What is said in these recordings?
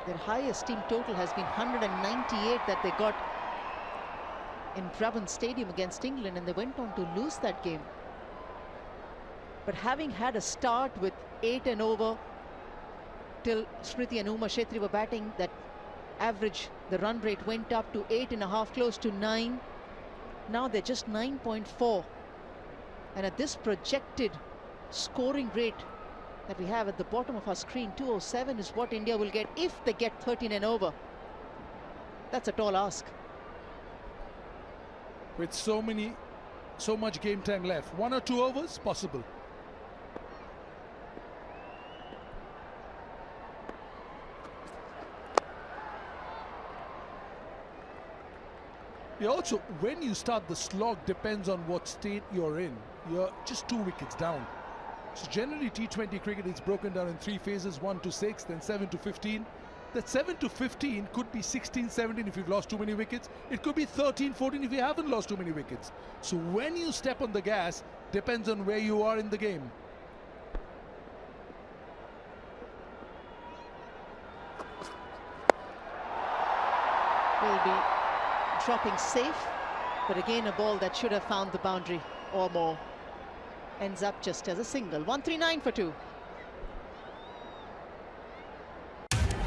Their highest team total has been 198 that they got in Brabant Stadium against England, and they went on to lose that game. But having had a start with 8 and over till Smriti and Uma Shetty were batting, that average, the run rate went up to 8.5, close to 9. Now they're just 9.4. And at this projected scoring rate that we have at the bottom of our screen, 207 is what India will get if they get 13 and over. That's a tall ask. With so much game time left, 1 or 2 overs possible. Also, when you start, the slog depends on what state you're in. You're just 2 wickets down. So generally T20 cricket is broken down in 3 phases, 1 to 6, then 7 to 15. That 7 to 15 could be 16, 17 if you've lost too many wickets. It could be 13, 14 if you haven't lost too many wickets. So when you step on the gas, depends on where you are in the game. Will be dropping safe, but again a ball that should have found the boundary or more. Ends up just as a single. 139 for 2.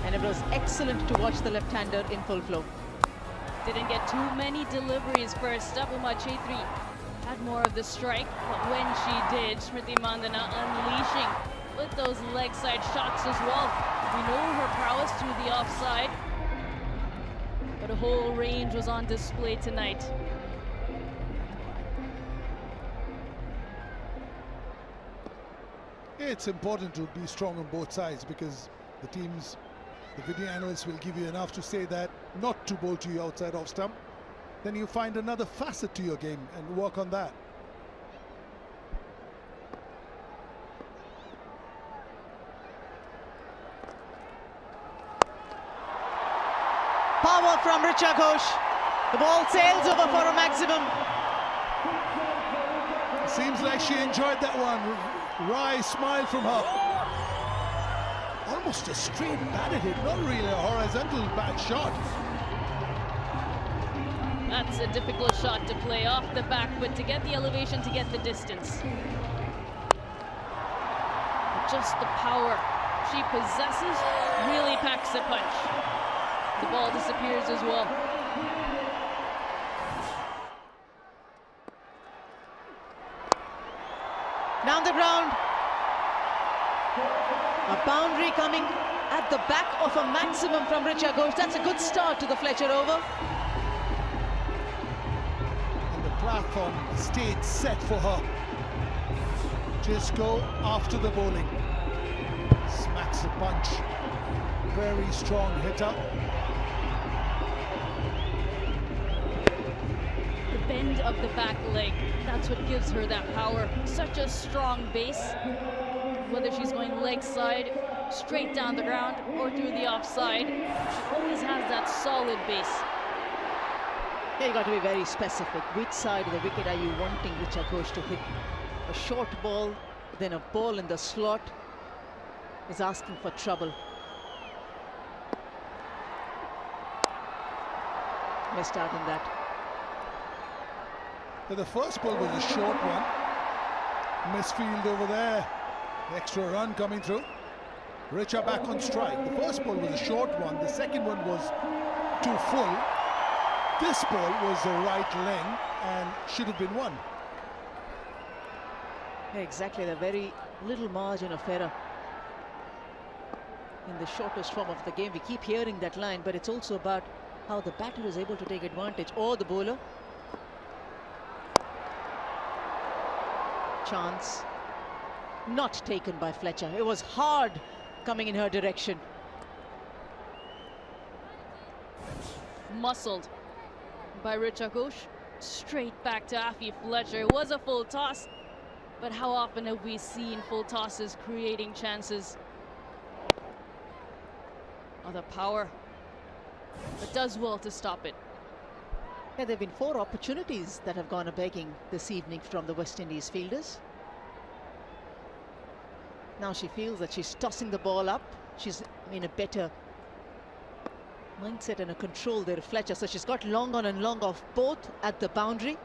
And it was excellent to watch the left-hander in full flow. Didn't get too many deliveries first up. Uma Shetty had more of the strike, but when she did, Smriti Mandana unleashing with those leg side shots as well. We know her prowess through the offside, but a whole range was on display tonight. It's important to be strong on both sides, because the teams, the video analysts will give you enough to say that not to bowl to you outside off stump. Then you find another facet to your game and work on that. Power from Richa Ghosh. The ball sails over for a maximum. Seems like she enjoyed that one. Wry smile from her. Almost a straight bat at it, not really a horizontal bat shot. That's a difficult shot to play off the back, but to get the elevation, to get the distance. But just the power she possesses really packs a punch. The ball disappears as well. Down the ground. A boundary coming at the back of a maximum from Richa Ghosh. That's a good start to the Fletcher over. And the platform stayed set for her. Just go after the bowling. Smacks a punch. Very strong hitter. The bend of the back leg, that's what gives her that power. Such a strong base. Whether she's going leg side, straight down the ground, or through the offside, she always has that solid base. Yeah, you got to be very specific. Which side of the wicket are you wanting Richa Ghosh to hit? A short ball, then a ball in the slot is asking for trouble. Missed out on that. But the first ball was a short one. Misfield over there. Extra run coming through. Richa back on strike. The first ball was a short one. The second one was too full. This ball was the right length and should have been one. Yeah, exactly. The very little margin of error in the shortest form of the game. We keep hearing that line, but it's also about how the batter is able to take advantage, or the bowler. Chance not taken by Fletcher. It was hard coming in her direction. Muscled by Richa Ghosh. Straight back to Afi Fletcher. It was a full toss, but how often have we seen full tosses creating chances? Oh, the power, but does well to stop it. Yeah, there have been 4 opportunities that have gone a-begging this evening from the West Indies fielders. Now she feels that she's tossing the ball up. She's in a better Mindset and a control there, Fletcher. So she's got long on and long off both at the boundary.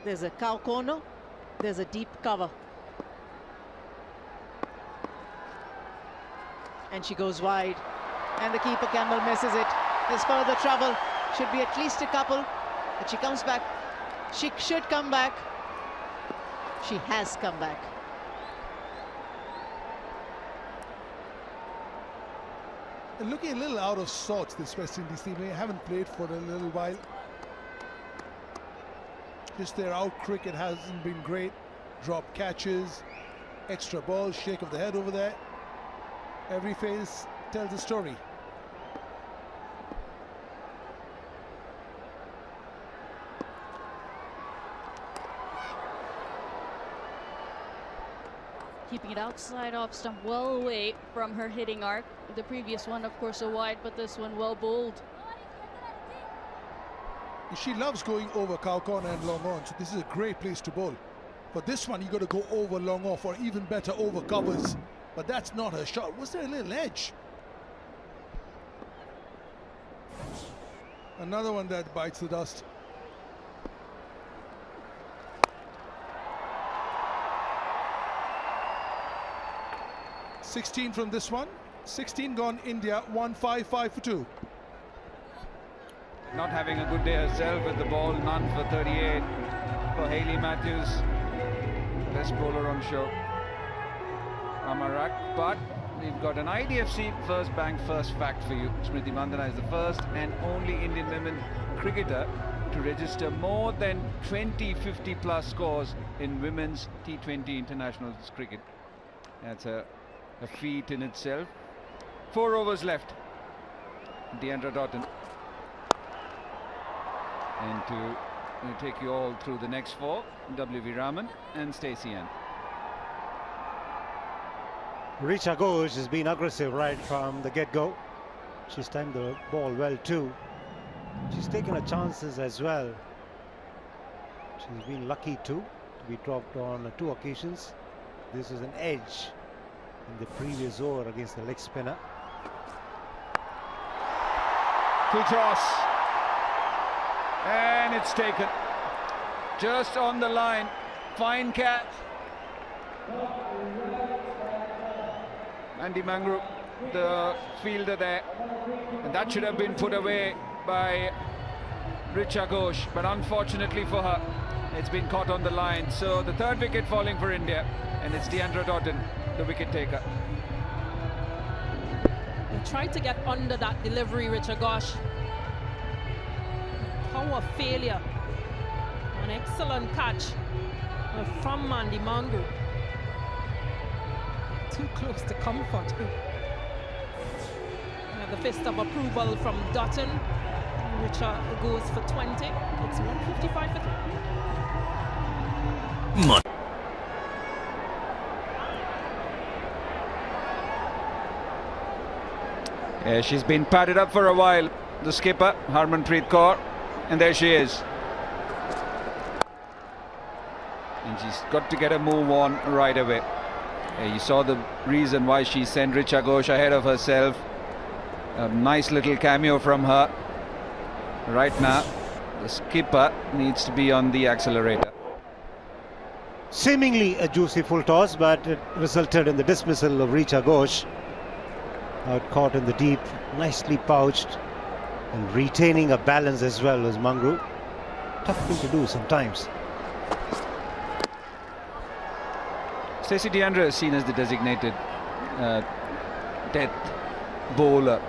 There's a cow corner. There's a deep cover. And she goes wide. And the keeper, Campbell, misses it. There's further trouble. Should be at least a couple. But she comes back. She should come back. She has come back. They're looking a little out of sorts, this West Indies team. They haven't played for a little while. Just their out cricket hasn't been great. Drop catches, extra balls, shake of the head over there. Every phase tells a story. Keeping it outside off stump, well away from her hitting arc. The previous one, of course, a wide, but this one well bowled. She loves going over cow corner and long on, so this is a great place to bowl. For this one, you got to go over long off, or even better, over covers. But that's not her shot. Was there a little edge? Another one that bites the dust. $16 from this one. 16 gone India, 1-5 for 2. Not having a good day herself with the ball, none for 38 for Hayley Matthews, best bowler on show, Amarak. But we've got an IDFC first bank, first fact for you. Smriti Mandhana is the first and only Indian women cricketer to register more than 20 50+ scores in women's T20 international cricket. That's a feat in itself. 4 overs left. Deandra Doughton. And to take you all through the next 4, W.V. Raman and Stacey Ann. Richa Ghosh has been aggressive right from the get-go. She's timed the ball well too. She's taken her chances as well. She's been lucky too to be dropped on 2 occasions. This is an edge in the previous over against the leg spinner. Full toss. And it's taken. Just on the line. Fine catch. Andy Mangru, the fielder there. And that should have been put away by Richa Ghosh. But unfortunately for her, it's been caught on the line. So the 3rd wicket falling for India. And it's Deandra Doughton, the wicket taker. He tried to get under that delivery, Richa Ghosh. Power failure. An excellent catch from Andy Mangru. Too close to comfort. The fist of approval from Doughton. Richa goes for 20. It's 155 for 3. Yeah, she's been padded up for a while, the skipper, Harmanpreet Kaur, and there she is. And she's got to get a move on right away. Yeah, you saw the reason why she sent Richa Ghosh ahead of herself. A nice little cameo from her. Right now, the skipper needs to be on the accelerator. Seemingly a juicy full toss, but it resulted in the dismissal of Richa Ghosh. Out caught in the deep, nicely pouched, and retaining a balance as well as Mangru. Tough thing to do sometimes. Stacey Deandra is seen as the designated death bowler.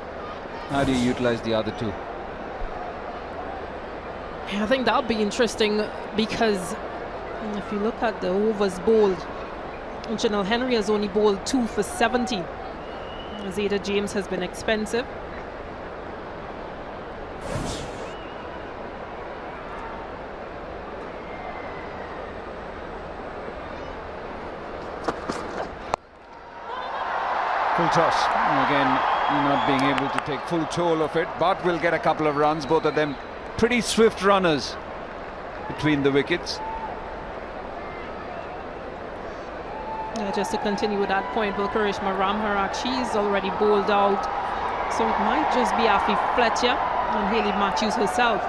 How do you utilize the other 2? I think that'll be interesting because if you look at the overs bowled, Janelle Henry has only bowled 2 for 70. Zeta James has been expensive. Full toss. Again, not being able to take full toll of it, but will get a couple of runs. Both of them pretty swift runners between the wickets. Just to continue with that point, Karishma Ramharak, she's already bowled out So it might just be Afi Fletcher and Hayley Matthews herself.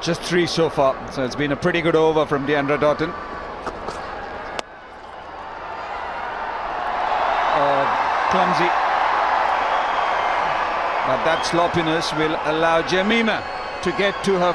Just 3 so far, so it's been a pretty good over from Deandra Doughton. Clumsy. But that sloppiness will allow Jemima to get to her